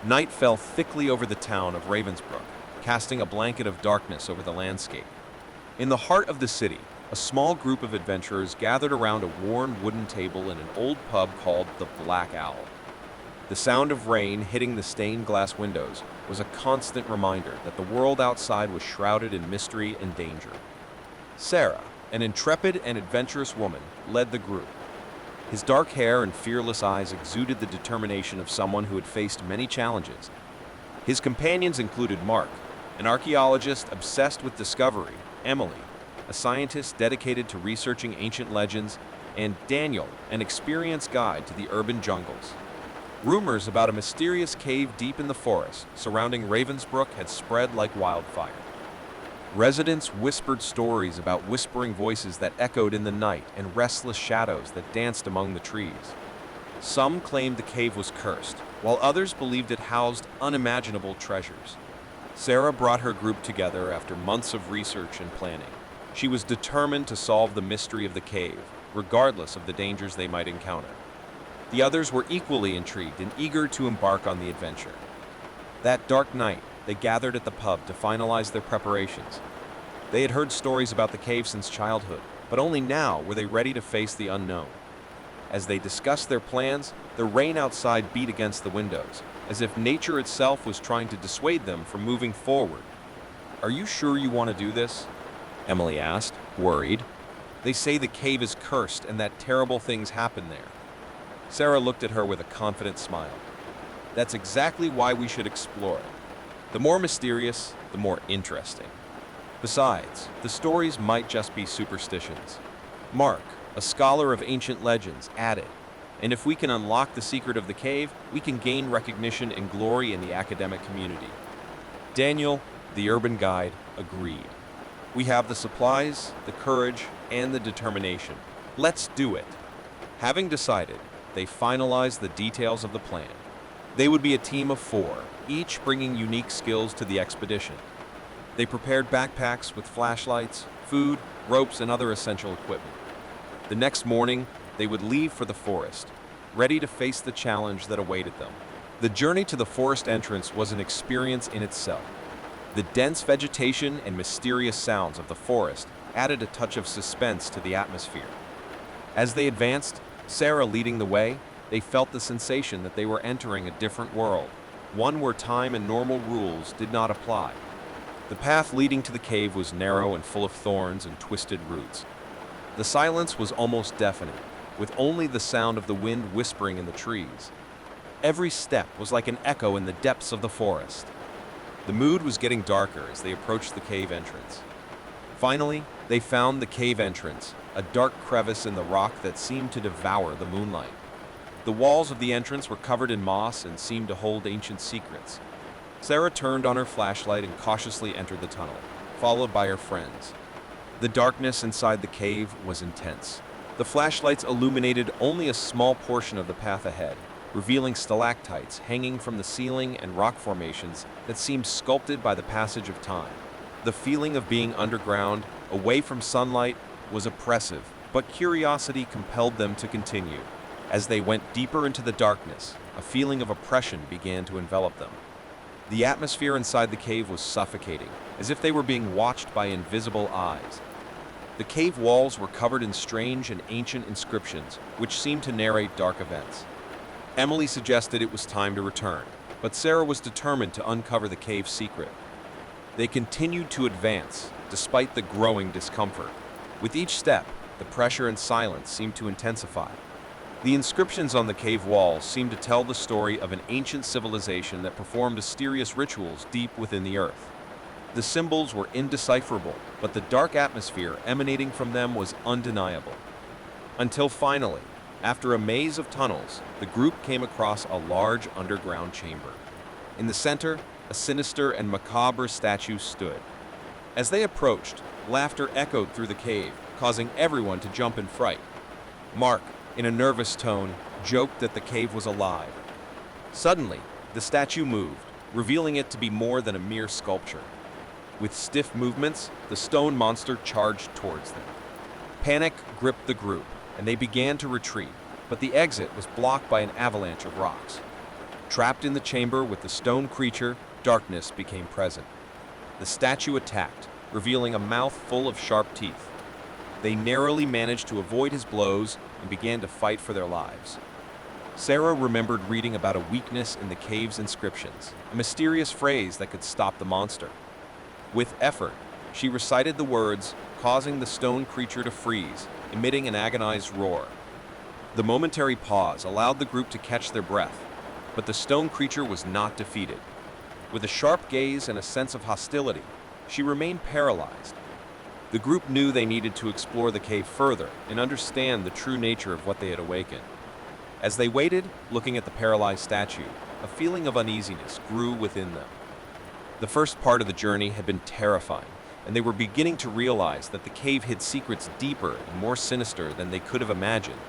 Night fell thickly over the town of Ravensbrook, casting a blanket of darkness over the landscape. In the heart of the city, a small group of adventurers gathered around a worn wooden table in an old pub called the Black Owl. The sound of rain hitting the stained glass windows was a constant reminder that the world outside was shrouded in mystery and danger. Sarah, an intrepid and adventurous woman, led the group. His dark hair and fearless eyes exuded the determination of someone who had faced many challenges. His companions included Mark, an archaeologist obsessed with discovery, Emily, a scientist dedicated to researching ancient legends, and Daniel, an experienced guide to the urban jungles. Rumors about a mysterious cave deep in the forest surrounding Ravensbrook had spread like wildfire. Residents whispered stories about whispering voices that echoed in the night and restless shadows that danced among the trees. Some claimed the cave was cursed, while others believed it housed unimaginable treasures. Sarah brought her group together after months of research and planning. She was determined to solve the mystery of the cave, regardless of the dangers they might encounter. The others were equally intrigued and eager to embark on the adventure. That dark night, they gathered at the pub to finalize their preparations. They had heard stories about the cave since childhood, but only now were they ready to face the unknown. As they discussed their plans, the rain outside beat against the windows, as if nature itself was trying to dissuade them from moving forward. "Are you sure you want to do this?" Emily asked, worried. "They say the cave is cursed and that terrible things happen there." Sarah looked at her with a confident smile. "That's exactly why we should explore it. The more mysterious, the more interesting. Besides, the stories might just be superstitions." Mark, a scholar of ancient legends, added, "And if we can unlock the secret of the cave, we can gain recognition and glory in the academic community." Daniel, the urban guide, agreed. "We have the supplies, the courage, and the determination. Let's do it." Having decided, they finalized the details of the plan. They would be a team of 4, each bringing unique skills to the expedition. They prepared backpacks with flashlights, food, ropes, and other essential equipment. The next morning, they would leave for the forest, ready to face the challenge that awaited them. The journey to the forest entrance was an experience in itself. The dense vegetation and mysterious sounds of the forest added a touch of suspense to the atmosphere. As they advanced, Sarah leading the way, they felt the sensation that they were entering a different world, one where time and normal rules did not apply. The path leading to the cave was narrow and full of thorns and twisted roots. The silence was almost deafening, with only the sound of the wind whispering in the trees. Every step was like an echo in the depths of the forest. The mood was getting darker as they approached the cave entrance. Finally, they found the cave entrance, a dark crevice in the rock that seemed to devour the moonlight. The walls of the entrance were covered in moss and seemed to hold ancient secrets. Sarah turned on her flashlight and cautiously entered the tunnel, followed by her friends. The darkness inside the cave was intense. The flashlights illuminated only a small portion of the path ahead, revealing stalactites hanging from the ceiling and rock formations that seemed sculpted by the passage of time. The feeling of being underground, away from sunlight, was oppressive, but curiosity compelled them to continue. As they went deeper into the darkness, a feeling of oppression began to envelop them. The atmosphere inside the cave was suffocating, as if they were being watched by invisible eyes. The cave walls were covered in strange and ancient inscriptions, which seemed to narrate dark events. Emily suggested it was time to return, but Sarah was determined to uncover the cave's secret. They continued to advance, despite the growing discomfort. With each step, the pressure and silence seemed to intensify. The inscriptions on the cave walls seemed to tell the story of an ancient civilization that performed mysterious rituals deep within the earth. The symbols were indecipherable, but the dark atmosphere emanating from them was undeniable. Until finally, after a maze of tunnels, the group came across a large underground chamber. In the center, a sinister and macabre statue stood. As they approached, laughter echoed through the cave, causing everyone to jump in fright. Mark, in a nervous tone, joked that the cave was alive. Suddenly, the statue moved, revealing it to be more than a mere sculpture. With stiff movements, the stone monster charged towards them. Panic gripped the group, and they began to retreat, but the exit was blocked by an avalanche of rocks. Trapped in the chamber with the stone creature, darkness became present. The statue attacked, revealing a mouth full of sharp teeth. They narrowly managed to avoid his blows and began to fight for their lives. Sarah remembered reading about a weakness in the cave's inscriptions, a mysterious phrase that could stop the monster. With effort, she recited the words, causing the stone creature to freeze, emitting an agonized roar. The momentary pause allowed the group to catch their breath, but the stone creature was not defeated. With a sharp gaze and a sense of hostility, she remained paralyzed. The group knew they needed to explore the cave further and understand the true nature of what they had awakened. As they waited, looking at the paralyzed statue, a feeling of uneasiness grew within them. The first part of the journey had been terrifying, and they were beginning to realize that the cave hid secrets deeper and more sinister than they could have imagined.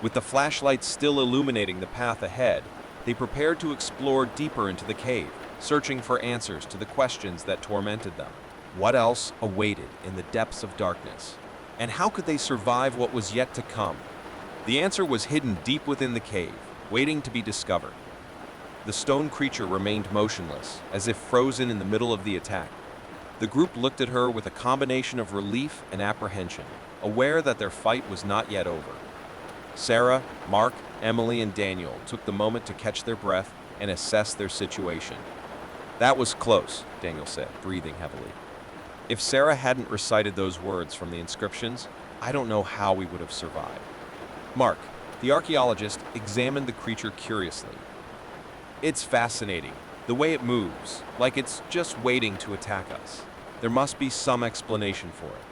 With the flashlights still illuminating the path ahead, they prepared to explore deeper into the cave, searching for answers to the questions that tormented them. What else awaited in the depths of darkness? And how could they survive what was yet to come? The answer was hidden deep within the cave, waiting to be discovered. The stone creature remained motionless, as if frozen in the middle of the attack. The group looked at her with a combination of relief and apprehension, aware that their fight was not yet over. Sarah, Mark, Emily, and Daniel took the moment to catch their breath and assess their situation. "That was close," Daniel said, breathing heavily. "If Sarah hadn't recited those words from the inscriptions, I don't know how we would have survived." Mark, the archaeologist, examined the creature curiously. "It's fascinating, the way it moves, like it's just waiting to attack us. There must be some explanation for it."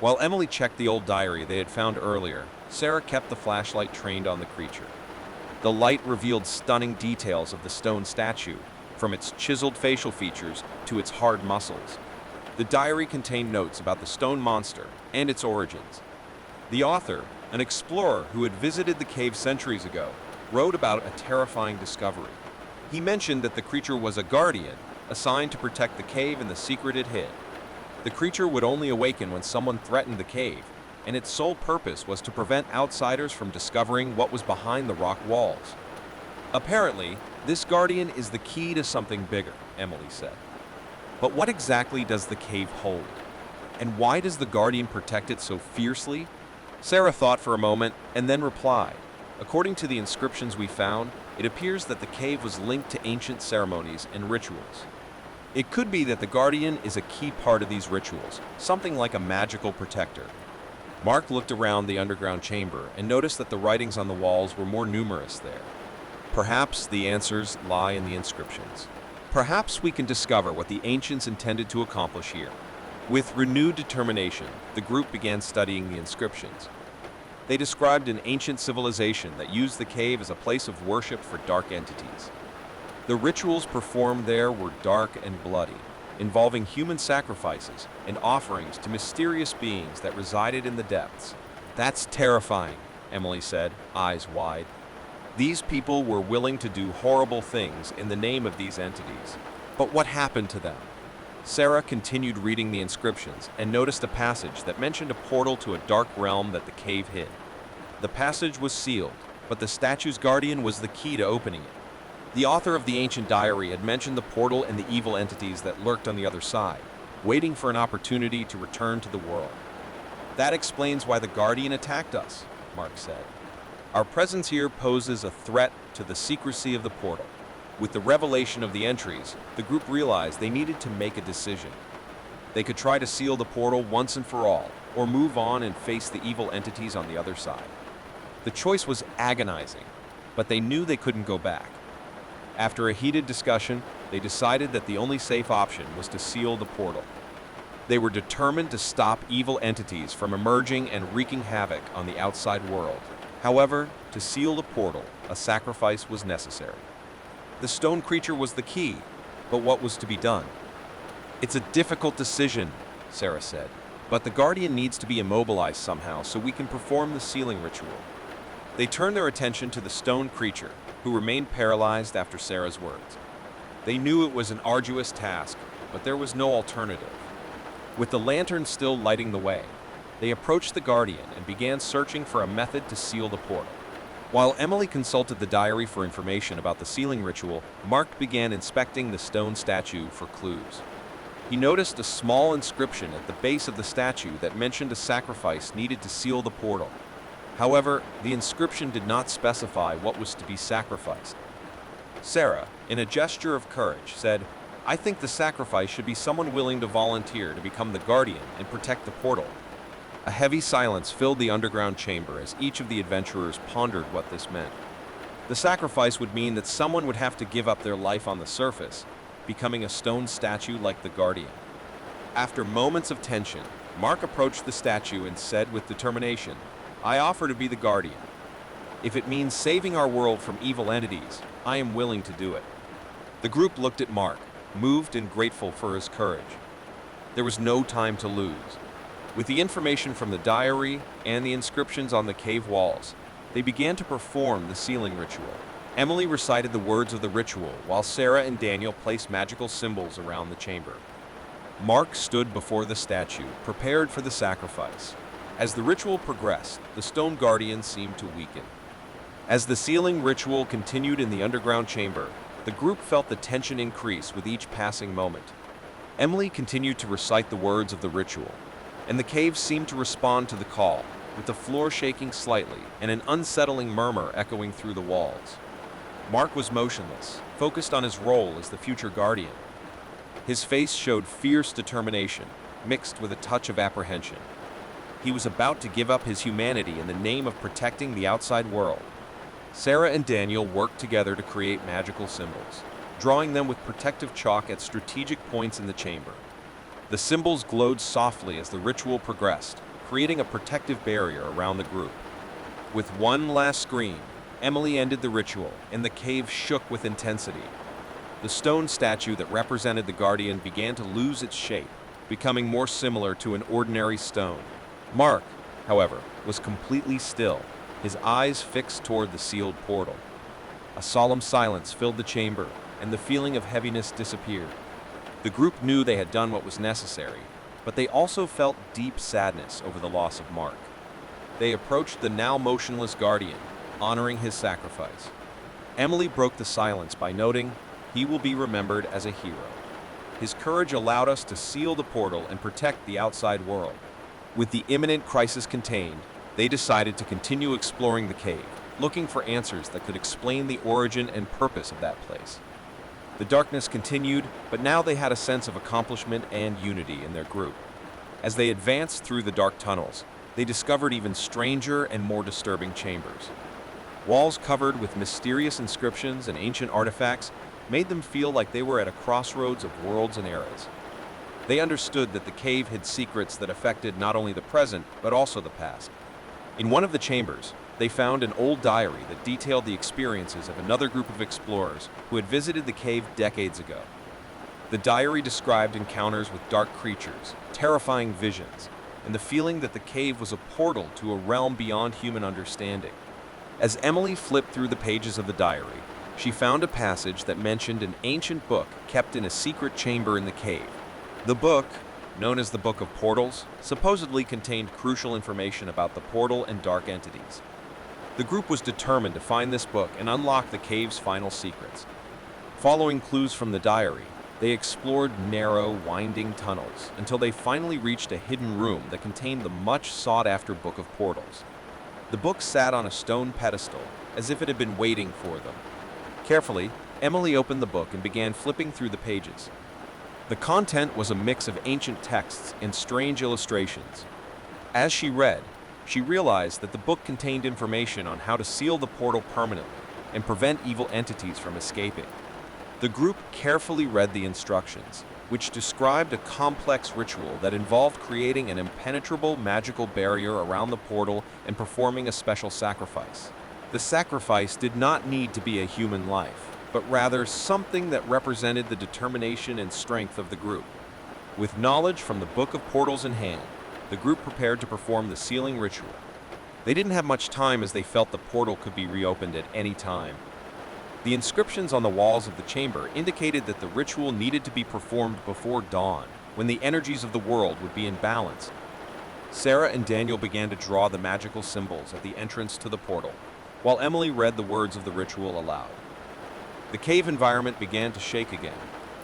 While Emily checked the old diary they had found earlier, Sarah kept the flashlight trained on the creature. The light revealed stunning details of the stone statue, from its chiseled facial features to its hard muscles. The diary contained notes about the stone monster and its origins. The author, an explorer who had visited the cave centuries ago, wrote about a terrifying discovery. He mentioned that the creature was a guardian, assigned to protect the cave and the secret it hid. The creature would only awaken when someone threatened the cave, and its sole purpose was to prevent outsiders from discovering what was behind the rock walls. "Apparently, this guardian is the key to something bigger," Emily said. "But what exactly does the cave hold? And why does the guardian protect it so fiercely?" Sarah thought for a moment and then replied, "According to the inscriptions we found, it appears that the cave was linked to ancient ceremonies and rituals. It could be that the guardian is a key part of these rituals, something like a magical protector." Mark looked around the underground chamber and noticed that the writings on the walls were more numerous there. Perhaps the answers lie in the inscriptions. Perhaps we can discover what the ancients intended to accomplish here. With renewed determination, the group began studying the inscriptions. They described an ancient civilization that used the cave as a place of worship for dark entities. The rituals performed there were dark and bloody, involving human sacrifices and offerings to mysterious beings that resided in the depths. "That's terrifying," Emily said, eyes wide. These people were willing to do horrible things in the name of these entities. But what happened to them? Sarah continued reading the inscriptions and noticed a passage that mentioned a portal to a dark realm that the cave hid. The passage was sealed, but the statue's guardian was the key to opening it. The author of the ancient diary had mentioned the portal and the evil entities that lurked on the other side, waiting for an opportunity to return to the world. "That explains why the guardian attacked us," Mark said. "Our presence here poses a threat to the secrecy of the portal." With the revelation of the entries, the group realized they needed to make a decision. They could try to seal the portal once and for all, or move on and face the evil entities on the other side. The choice was agonizing, but they knew they couldn't go back. After a heated discussion, they decided that the only safe option was to seal the portal. They were determined to stop evil entities from emerging and wreaking havoc on the outside world. However, to seal the portal, a sacrifice was necessary. The stone creature was the key, but what was to be done? "It's a difficult decision," Sarah said, "but the guardian needs to be immobilized somehow so we can perform the sealing ritual." They turned their attention to the stone creature, who remained paralyzed after Sarah's words. They knew it was an arduous task, but there was no alternative. With the lantern still lighting the way, they approached the guardian and began searching for a method to seal the portal. While Emily consulted the diary for information about the sealing ritual, Mark began inspecting the stone statue for clues. He noticed a small inscription at the base of the statue that mentioned a sacrifice needed to seal the portal. However, the inscription did not specify what was to be sacrificed. Sarah, in a gesture of courage, said, "I think the sacrifice should be someone willing to volunteer to become the guardian and protect the portal." A heavy silence filled the underground chamber as each of the adventurers pondered what this meant. The sacrifice would mean that someone would have to give up their life on the surface, becoming a stone statue like the guardian. After moments of tension, Mark approached the statue and said with determination, "I offer to be the guardian. If it means saving our world from evil entities, I am willing to do it." The group looked at Mark, moved and grateful for his courage. There was no time to lose. With the information from the diary and the inscriptions on the cave walls, they began to perform the sealing ritual. Emily recited the words of the ritual while Sarah and Daniel placed magical symbols around the chamber. Mark stood before the statue, prepared for the sacrifice. As the ritual progressed, the stone guardian seemed to weaken. As the sealing ritual continued in the underground chamber, the group felt the tension increase with each passing moment. Emily continued to recite the words of the ritual, and the cave seemed to respond to the call, with the floor shaking slightly and an unsettling murmur echoing through the walls. Mark was motionless, focused on his role as the future guardian. His face showed fierce determination, mixed with a touch of apprehension. He was about to give up his humanity in the name of protecting the outside world. Sarah and Daniel worked together to create magical symbols, drawing them with protective chalk at strategic points in the chamber. The symbols glowed softly as the ritual progressed, creating a protective barrier around the group. With one last scream, Emily ended the ritual, and the cave shook with intensity. The stone statue that represented the guardian began to lose its shape, becoming more similar to an ordinary stone. Mark, however, was completely still, his eyes fixed toward the sealed portal. A solemn silence filled the chamber, and the feeling of heaviness disappeared. The group knew they had done what was necessary, but they also felt deep sadness over the loss of Mark. They approached the now motionless guardian, honoring his sacrifice. Emily broke the silence by noting, "He will be remembered as a hero. His courage allowed us to seal the portal and protect the outside world." With the imminent crisis contained, they decided to continue exploring the cave, looking for answers that could explain the origin and purpose of that place. The darkness continued, but now they had a sense of accomplishment and unity in their group. As they advanced through the dark tunnels, they discovered even stranger and more disturbing chambers. Walls covered with mysterious inscriptions and ancient artifacts made them feel like they were at a crossroads of worlds and eras. They understood that the cave hid secrets that affected not only the present, but also the past. In one of the chambers, they found an old diary that detailed the experiences of another group of explorers who had visited the cave decades ago. The diary described encounters with dark creatures, terrifying visions, and the feeling that the cave was a portal to a realm beyond human understanding. As Emily flipped through the pages of the diary, she found a passage that mentioned an ancient book kept in a secret chamber in the cave. The book, known as the Book of Portals, supposedly contained crucial information about the portal and dark entities. The group was determined to find this book and unlock the cave's final secrets. Following clues from the diary, they explored narrow, winding tunnels until they finally reached a hidden room that contained the much sought-after Book of Portals. The book sat on a stone pedestal, as if it had been waiting for them. Carefully, Emily opened the book and began flipping through the pages. The content was a mix of ancient texts and strange illustrations. As she read, she realized that the book contained information on how to seal the portal permanently and prevent evil entities from escaping. The group carefully read the instructions, which described a complex ritual that involved creating an impenetrable magical barrier around the portal and performing a special sacrifice. The sacrifice did not need to be a human life, but rather something that represented the determination and strength of the group. With knowledge from the Book of Portals in hand, the group prepared to perform the sealing ritual. They didn't have much time as they felt the portal could be reopened at any time. The inscriptions on the walls of the chamber indicated that the ritual needed to be performed before dawn, when the energies of the world would be in balance. Sarah and Daniel began to draw the magical symbols at the entrance to the portal. while Emily read the words of the ritual aloud. The cave environment began to shake again,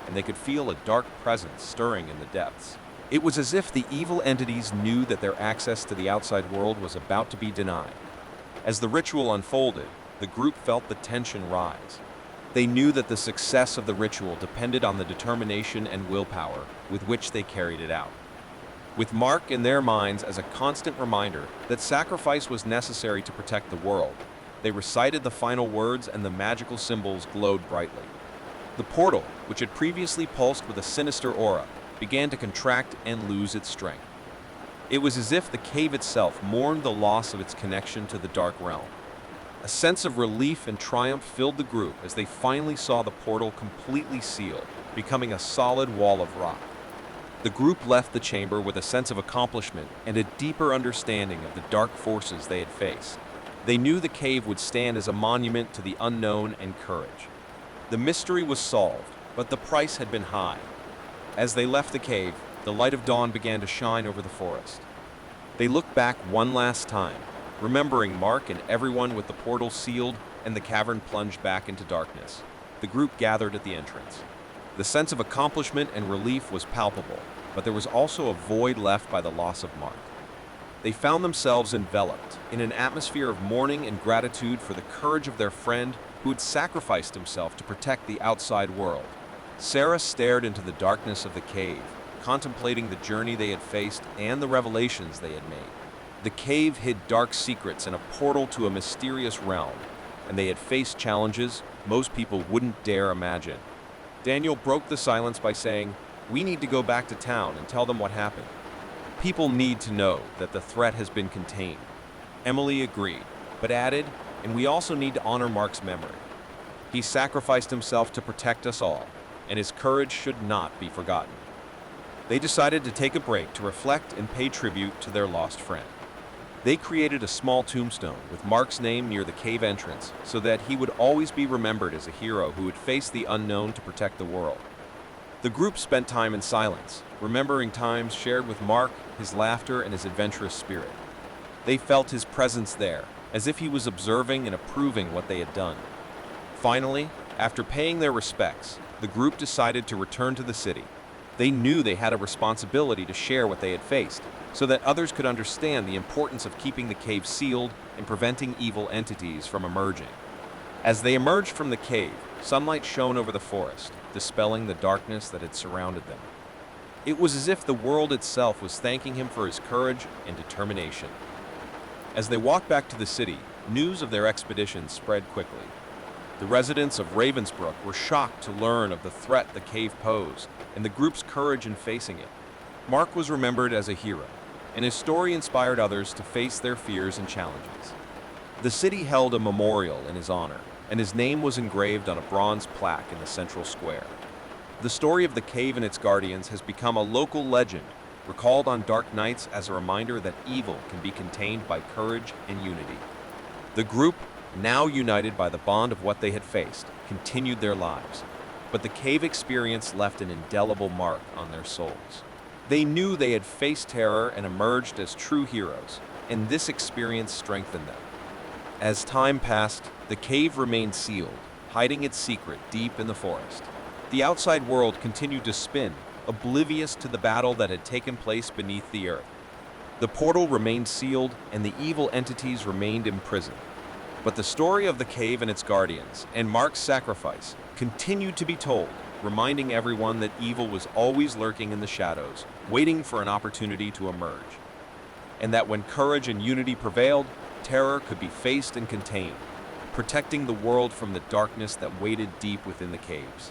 and they could feel a dark presence stirring in the depths. It was as if the evil entities knew that their access to the outside world was about to be denied. As the ritual unfolded, the group felt the tension rise. They knew that the success of the ritual depended on the determination and willpower with which they carried it out. With Mark in their minds as a constant reminder that sacrifice was necessary to protect the world, they recited the final words and the magical symbols glowed brightly. The portal, which had previously pulsed with a sinister aura, began to contract and lose its strength. It was as if the cave itself mourned the loss of its connection to the dark realm. A sense of relief and triumph filled the group as they finally saw the portal completely sealed, becoming a solid wall of rock. The group left the chamber with a sense of accomplishment and a deeper understanding of the dark forces they had faced. They knew the cave would stand as a monument to the unknown and courage. The mystery was solved, but the price had been high. As they left the cave, the light of dawn began to shine over the forest. They looked back one last time, remembering Mark and everyone with the portal sealed and the cavern plunged back into darkness. The group gathered at the entrance. The sense of accomplishment and relief was palpable, but there was also a void left by the loss of Mark. They found themselves enveloped in an atmosphere of mourning and gratitude for the courage of their friend who had sacrificed himself to protect the outside world. Sarah stared into the darkness of the cave, contemplating the journey they had faced and the revelations they had made. The cave hid dark secrets and a portal to a mysterious realm, and they had faced challenges most people wouldn't dare imagine. Daniel broke the silence by saying, "We need to go back to town and tell them what happened. People need to know that the threat has been contained." Emily agreed, but added, "And we also need to honor Mark's memory. He sacrificed himself to protect us all, and his courage should not be forgotten." They decided to take a break to reflect and pay tribute to their lost friend. They created a small tombstone with Mark's name near the cave entrance so that he would always be remembered as a hero who had faced the unknown to protect the world. The group spent time in silence, remembering times shared with Mark, his laughter, and his adventurous spirit. They felt his presence there, as if he was observing and approving what they had done. Finally, after paying their respects, the group decided to return to the city. They knew they had a responsibility to share what they had faced, so that others could understand the importance of keeping the cave sealed and preventing evil entities from emerging. As they emerged from the cave, sunlight shone over the forest, dispelling the darkness that had surrounded them. It was as if the world itself was thanking him for his courage and determination. As they walked back to the city, news of their expedition spread quickly. The residents of Ravensbrook were shocked to learn of the threat the cave posed and the group's courage in facing it. Mark was remembered as a hero, and his story inspired others to face their fears and challenges. The city held a memorial in his honor, and his name was engraved on a bronze plaque in the central square. The story of the cave and its guardians has become a local legend, recalled on dark nights as a reminder that evil can be contained by courage and unity. The group, now united by the bond of what they had faced, continued their lives, but the cave experience left an indelible mark on their souls. They knew they had faced terror and emerged as true heroes, and this experience strengthened them. As time passed, the cave remained sealed, hiding its secret deep in the forest. The outside world continued to spin, oblivious to the battle that had taken place beneath the earth. The portal remained sealed, and the evil entities remained imprisoned. But the story of the cave and its guardians, and Mark's sacrifice, continued to be told, reminding everyone that evil was always lurking in the shadows, waiting for an opportunity to emerge. And that when courage and unity prevailed, terror could be faced and contained, protecting the world from the darkness that waited deep within the caves.